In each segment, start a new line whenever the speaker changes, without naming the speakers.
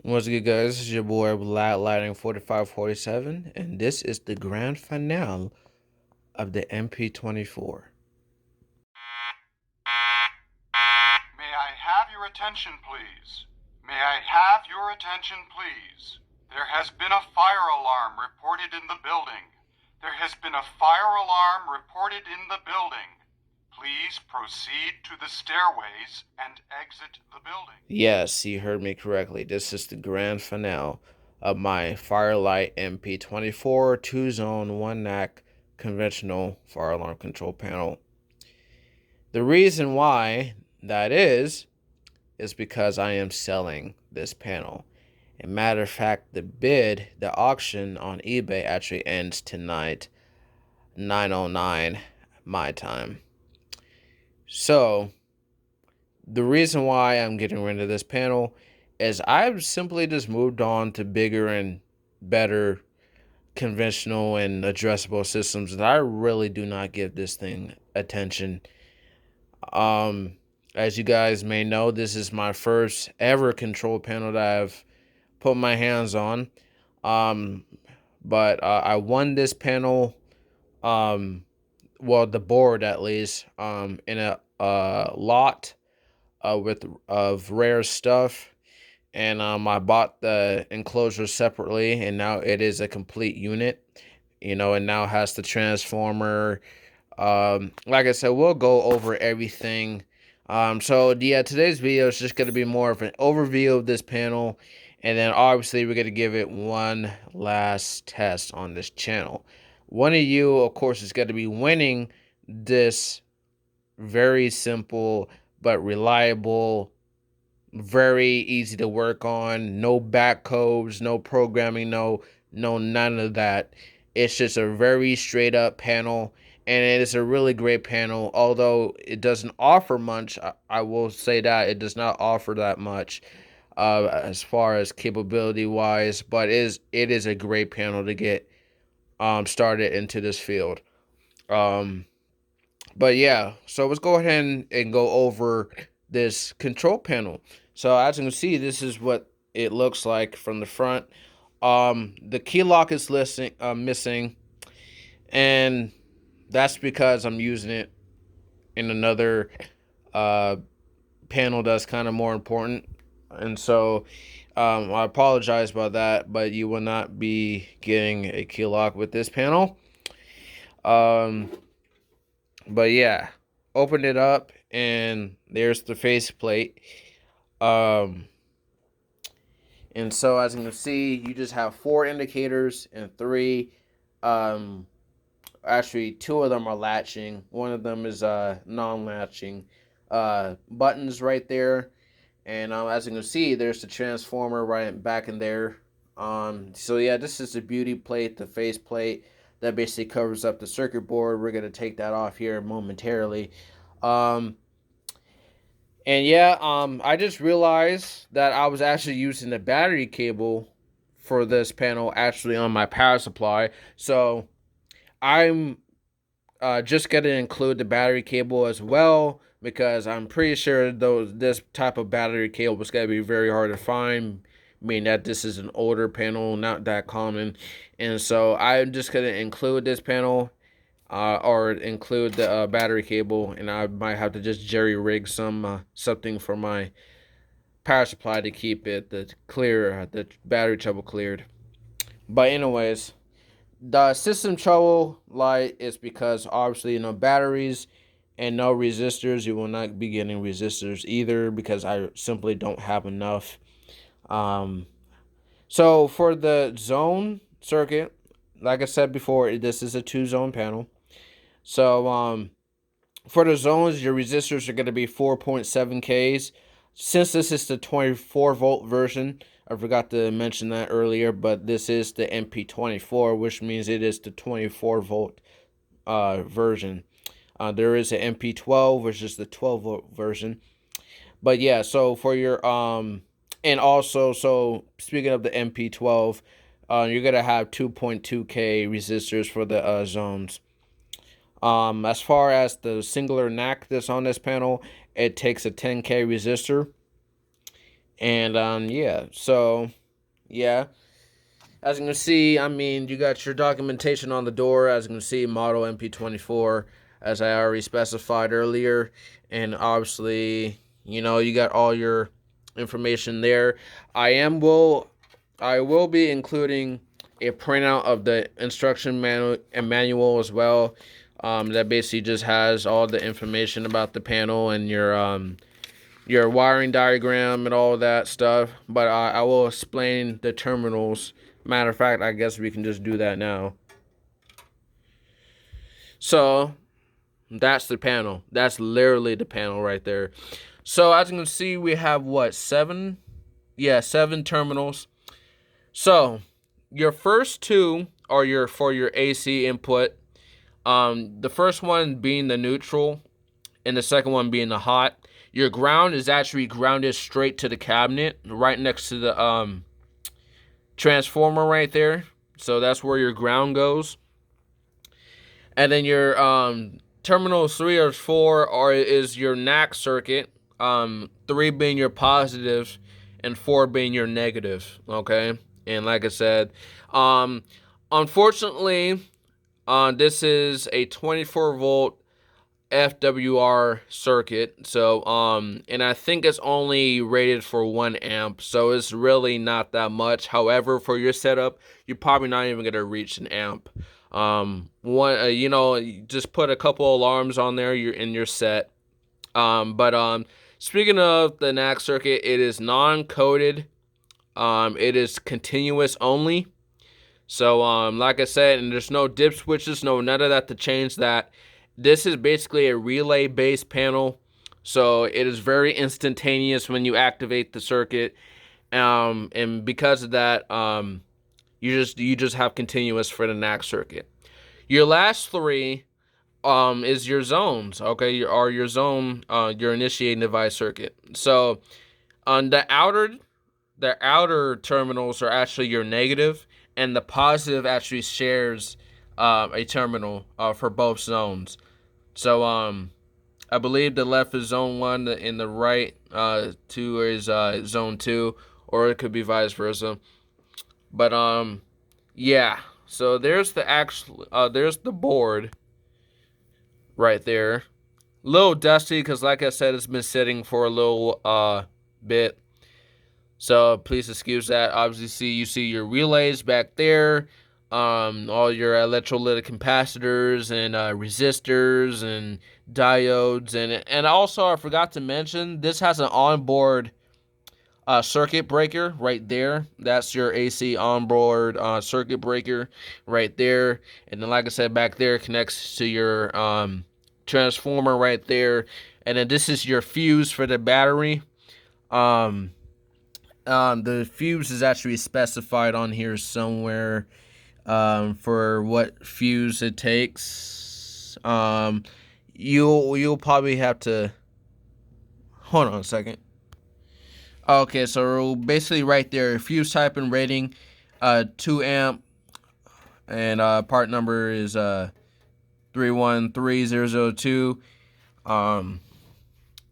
What's good, guys? This is your boy Lighting 4547, and this is the grand finale of the MP-24.
May I have your attention, please? May I have your attention, please? There has been a fire alarm reported in the building. There has been a fire alarm reported in the building. Please proceed to the stairways and exit the building.
Yes, you heard me correctly. This is the grand finale of my Fire-Lite MP-24 2-zone 1 NAC conventional fire alarm control panel. The reason why that is because I am selling this panel. As a matter of fact, the auction on eBay actually ends tonight, 9:09 my time. So, the reason why I'm getting rid of this panel is I've simply just moved on to bigger and better conventional and addressable systems, and I really do not give this thing attention. As you guys may know, this is my first ever control panel that I've put my hands on. Um, but I won this panel, well, the board at least, in a lot with of rare stuff, and I bought the enclosure separately, and now it is a complete unit. You know, it now has the transformer. Like I said, we'll go over everything. So yeah, today's video is just going to be more of an overview of this panel, and then obviously we're going to give it one last test on this channel. One of you, of course, is going to be winning this very simple but reliable, very easy to work on, no back codes, no programming, no none of that. It's just a very straight up panel, and it is a really great panel. Although it doesn't offer much, I will say that it does not offer that much as far as capability wise, but it is a great panel to get started into this field. um but yeah, so let's go ahead and go over this control panel. So as you can see, this is what it looks like from the front. The key lock is missing, and that's because I'm using it in another uh, panel that's kind of more important. And so I apologize about that, but you will not be getting a key lock with this panel. Um, But yeah, opened it up and there's the faceplate. Um, and so as you can see, you just have 4 indicators and 3. Um, Actually, 2 of them are latching. One of them is non-latching. Buttons right there, and as you can see, there's the transformer right back in there. So yeah, this is the beauty plate, the face plate that basically covers up the circuit board. We're gonna take that off here momentarily. Um, and yeah, I just realized that I was actually using the battery cable for this panel actually on my power supply. So I'm just gonna include the battery cable as well, because I'm pretty sure this type of battery cable is gonna be very hard to find. Meaning that this is an older panel, not that common, and so I'm just gonna include this panel, or include the battery cable, and I might have to just jerry rig something for my power supply to keep it the battery trouble cleared. But anyways, the system trouble light is because obviously batteries and no resistors. You will not be getting resistors either because I simply don't have enough. Um, so for the zone circuit, like I said before, this is a 2-zone panel. So for the zones, your resistors are going to be 4.7 Ks. Since this is the 24-volt version, I forgot to mention that earlier, but this is the MP-24, which means it is the 24-volt version. There is an MP-12, which is the 12-volt version. But yeah, so for your and also, so speaking of the MP-12, you're gonna have 2.2K resistors for the zones. As far as the singular NAC that's on this panel, it takes a 10K resistor, And yeah, so yeah, as you can see, I mean, you got your documentation on the door. As you can see, model MP-24, as I already specified earlier, and obviously, you got all your information there. I will be including a printout of the instruction manual as well. That basically just has all the information about the panel and your wiring diagram and all that stuff. But I will explain the terminals. Matter of fact, I guess we can just do that now. So that's the panel. That's literally the panel right there. So as you can see, we have what, 7? Yeah, 7 terminals. So your first two are for your AC input. The first one being the neutral, and the second one being the hot. Your ground is actually grounded straight to the cabinet, right next to the transformer right there. So that's where your ground goes. And then your terminal 3 or 4 is your NAC circuit. 3 being your positive, and 4 being your negative. Okay, and like I said, unfortunately, this is a 24 volt FWR circuit. So and I think it's only rated for 1 amp, so it's really not that much. However, for your setup, you're probably not even gonna reach an amp. Just put a couple alarms on there, you're in your set. But speaking of the NAC circuit, it is non-coded. It is continuous only. So like I said, and there's no dip switches, none of that to change that. This is basically a relay based panel, so it is very instantaneous when you activate the circuit. And because of that, you just have continuous for the NAC circuit. Your last 3 is your zones, okay? Your zone, your initiating device circuit. So on the outer terminals are actually your negative, and the positive actually shares a terminal for both zones. So I believe the left is zone 1 and the right 2 is zone 2, or it could be vice versa. But yeah. So there's the board right there. A little dusty because, like I said, it's been sitting for a little bit. So please excuse that. Obviously, you see your relays back there, all your electrolytic capacitors and resistors and diodes, and also I forgot to mention this has an onboard circuit breaker right there. That's your AC onboard circuit breaker right there, and then like I said, back there connects to your transformer right there, and then this is your fuse for the battery. The fuse is actually specified on here somewhere for what fuse it takes. You'll probably have to hold on a second. Okay, so basically right there, fuse type and rating, 2 amp, and part number is 313002.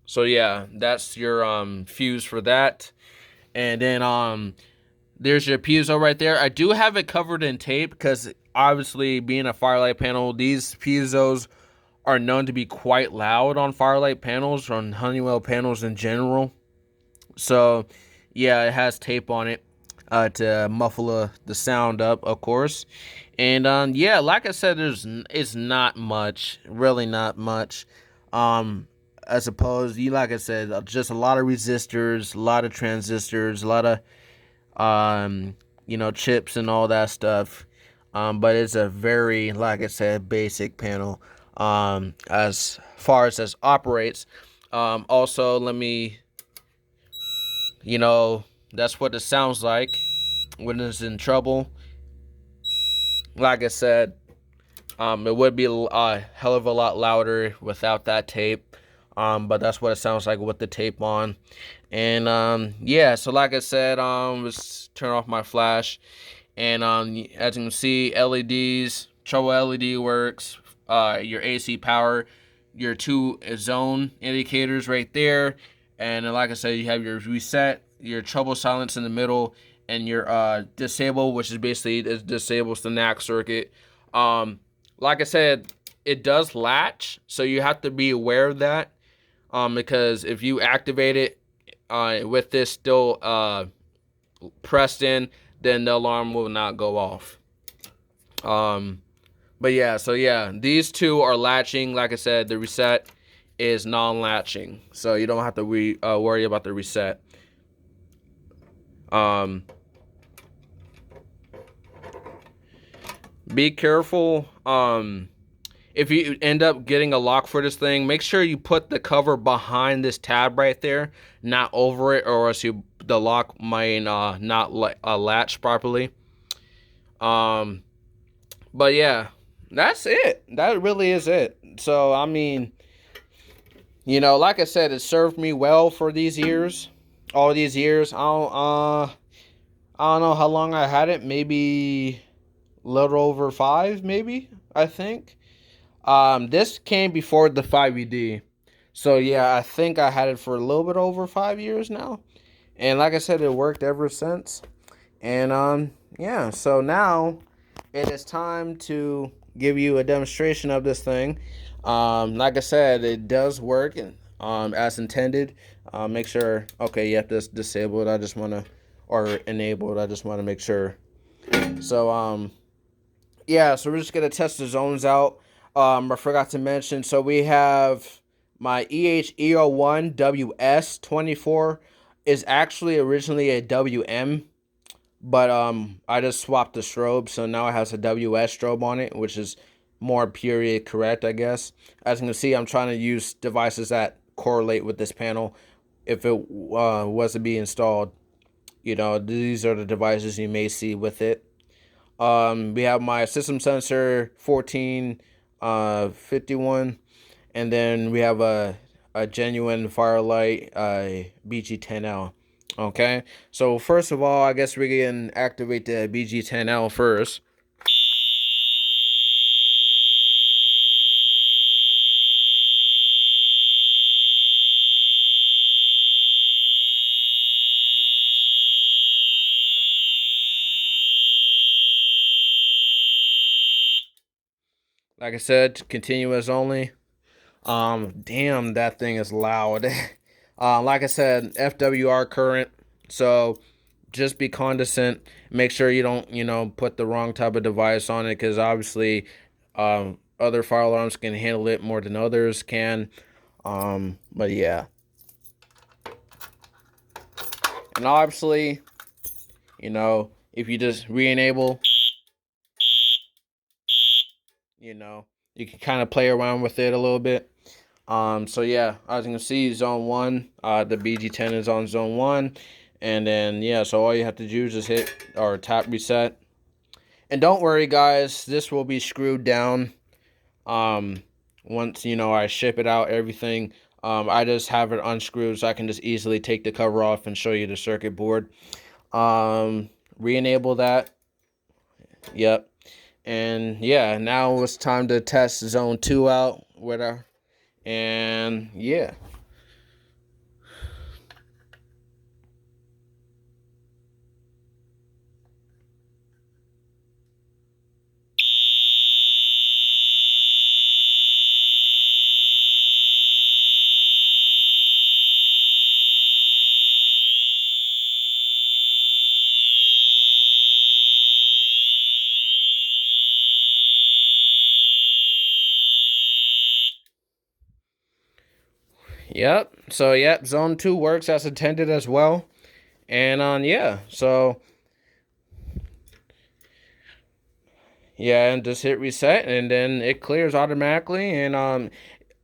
So yeah, that's your fuse for that. And then there's your piezo right there. I do have it covered in tape because obviously being a Fire-Lite panel, these piezos are known to be quite loud on Fire-Lite panels, on Honeywell panels in general. So yeah, it has tape on it to muffle the sound up, of course. And yeah, like I said, it's not much, really not much. As opposed, like I said, just a lot of resistors, a lot of transistors, a lot of chips and all that stuff. But it's a very, like I said, basic panel as far as operates. Also, let me, that's what it sounds like when it's in trouble. Like I said, it would be a hell of a lot louder without that tape. But that's what it sounds like with the tape on. And yeah, so like I said, let's turn off my flash. And as you can see, LEDs, trouble LED works, your AC power, your 2 zone indicators right there. And then, like I said, you have your reset your trouble silence in the middle, and your disable, which is basically it disables the NAC circuit. Like I said, it does latch, so you have to be aware of that. Because if you activate it with this still pressed in, then the alarm will not go off. But yeah, so yeah, these two are latching. Like I said, the reset is non-latching, so you don't have to worry about the reset. Be careful. If you end up getting a lock for this thing, make sure you put the cover behind this tab right there, not over it, or else the lock might not latch properly. But yeah, that's it. That really is it. So I mean, like I said, it served me well for these years, all these years. I don't know how long I had it. Maybe a little over 5, maybe. I think. This came before the 5ED. So yeah, I think I had it for a little bit over 5 years now. And like I said, it worked ever since. And yeah, so now it is time to give you a demonstration of this thing. Like I said, it does work as intended. Make sure, okay, you have to disable it. I just want to, or enable it. I just want to make sure. So yeah, so we're just gonna test the zones out. I forgot to mention, so we have my EHE01 WS24 is actually originally a WM, but I just swapped the strobe, so now it has a WS strobe on it, which is more period correct, I guess. As you can see, I'm trying to use devices that correlate with this panel. If it was to be installed, these are the devices you may see with it. We have my system sensor 1451, and then we have a genuine Fire-Lite BG10L. Okay, so first of all, I guess we can activate the BG10L first. Like I said, continuous only. Damn, that thing is loud. Like I said, FWR current. So just be condescent. Make sure you don't, put the wrong type of device on it, because obviously, other fire alarms can handle it more than others can. But yeah, and obviously, if you just re-enable, you can kind of play around with it a little bit. So yeah, as you can see, zone 1, the BG10 is on zone 1. And then, yeah, so all you have to do is just hit or tap reset. And don't worry, guys, this will be screwed down. Once, I ship it out, everything. I just have it unscrewed so I can just easily take the cover off and show you the circuit board. Re-enable that. Yep. And yeah, now it's time to test zone 2 out with our, and yeah. Yep. So yep, zone 2 works as intended as well. And yeah, so yeah, and just hit reset, and then it clears automatically. And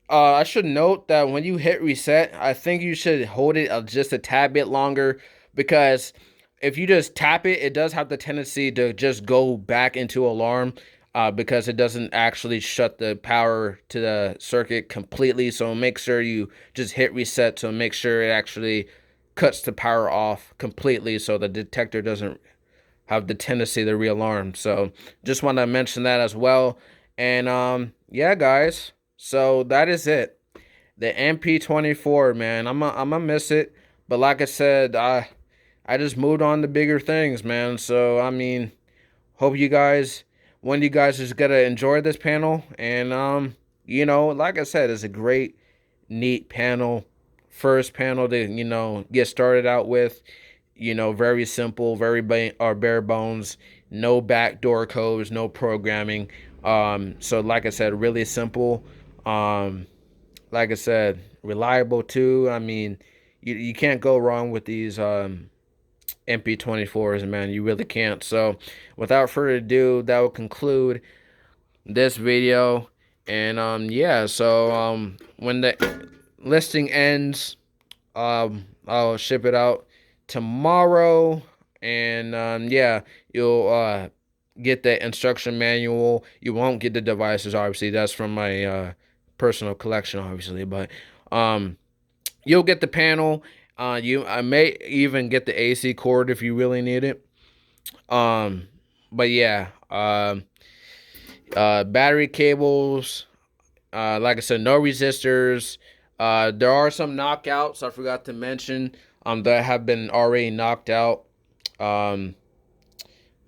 I should note that when you hit reset, I think you should hold it just a tad bit longer, because if you just tap it, it does have the tendency to just go back into alarm, because it doesn't actually shut the power to the circuit completely. So make sure you just hit reset to make sure it actually cuts the power off completely, so the detector doesn't have the tendency to realarm. So just want to mention that as well. And yeah, guys, so that is it. The MP-24, man, I'm gonna miss it, but like I said, I just moved on to bigger things, man. So I mean, hope you guys, one of you guys is gonna enjoy this panel. And like I said, it's a great, neat panel. First panel to get started out with. Very simple, very bare bones. No backdoor codes, no programming. So like I said, really simple. Like I said, reliable too. I mean, you can't go wrong with these MP-24s, man. You really can't. So, without further ado, that will conclude this video. And yeah. So when the listing ends, I'll ship it out tomorrow. And yeah, you'll get the instruction manual. You won't get the devices, obviously. That's from my personal collection, obviously. But you'll get the panel. I may even get the AC cord if you really need it. But yeah, battery cables. Like I said, no resistors. There are some knockouts I forgot to mention. That have been already knocked out.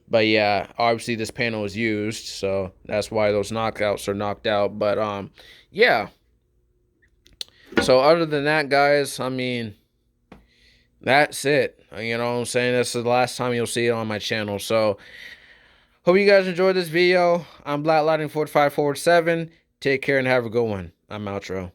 But yeah, obviously this panel is used, so that's why those knockouts are knocked out. But yeah. So other than that, guys, I mean, that's it. You know what I'm saying? This is the last time you'll see it on my channel. So hope you guys enjoyed this video. I'm Black Lightning 4547. Take care and have a good one. I'm outro.